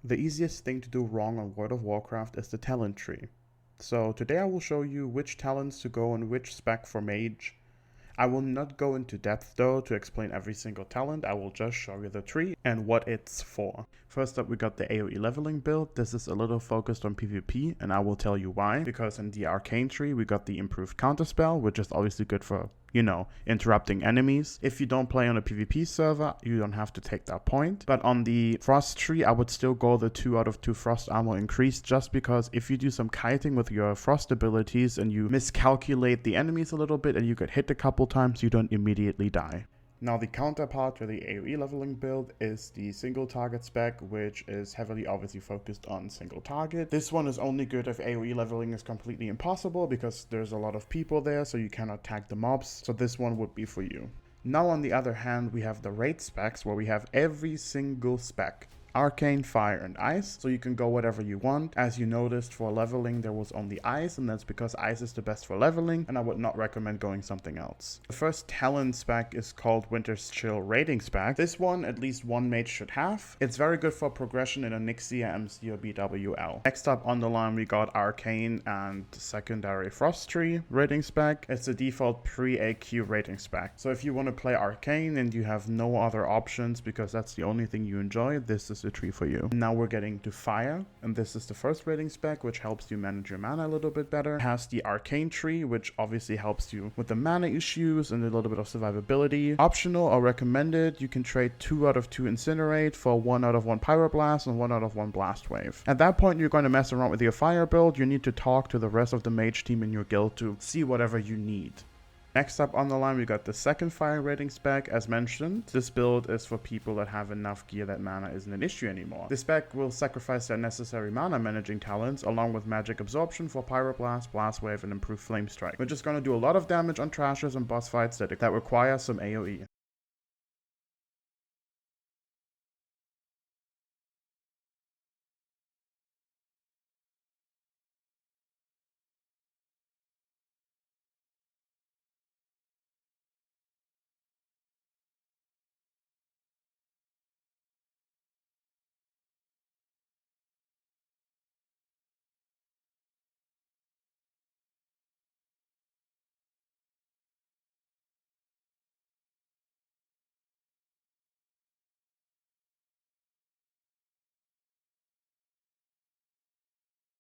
The easiest thing to do wrong on World of Warcraft is the talent tree. So today I will show you which talents to go on which spec for Mage. I will not go into depth though to explain every single talent, I will just show you the tree and what it's for. First up we got the AoE leveling build. This is a little focused on PvP and I will tell you why. Because in the arcane tree we got the improved counterspell, which is obviously good for, interrupting enemies. If you don't play on a PvP server, you don't have to take that point. But on the frost tree, I would still go the 2 out of 2 frost armor increase, just because if you do some kiting with your frost abilities and you miscalculate the enemies a little bit and you get hit a couple times, you don't immediately die. Now the counterpart to the AoE leveling build is the single target spec, which is heavily obviously focused on single target. This one is only good if AoE leveling is completely impossible because there's a lot of people there, so you cannot tag the mobs, so this one would be for you. Now on the other hand, we have the raid specs where we have every single spec. Arcane, Fire, and Ice, so you can go whatever you want. As you noticed, for leveling there was only Ice, and that's because Ice is the best for leveling, and I would not recommend going something else. The first talent spec is called Winter's Chill Raiding Spec. This one at least one mage should have. It's very good for progression in a Nixia, MC, or BWL. Next up on the line we got Arcane and Secondary Frost Tree Raiding Spec. It's the default pre-AQ raiding spec. So if you want to play Arcane and you have no other options because that's the only thing you enjoy, this is the tree for you. Now we're getting to Fire, and this is the first raiding spec, which helps you manage your mana a little bit better. It has the Arcane tree, which obviously helps you with the mana issues and a little bit of survivability. Optional or recommended, you can trade 2 out of 2 Incinerate for 1 out of 1 Pyroblast and 1 out of 1 Blast Wave. At that point, you're going to mess around with your Fire build. You need to talk to the rest of the mage team in your guild to see whatever you need. Next up on the line we got the second Fire rating spec. As mentioned, this build is for people that have enough gear that mana isn't an issue anymore. This spec will sacrifice their necessary mana managing talents along with magic absorption for Pyroblast, Blast Wave, and improved Flame Strike, which is going to do a lot of damage on trashes and boss fights that require some AoE.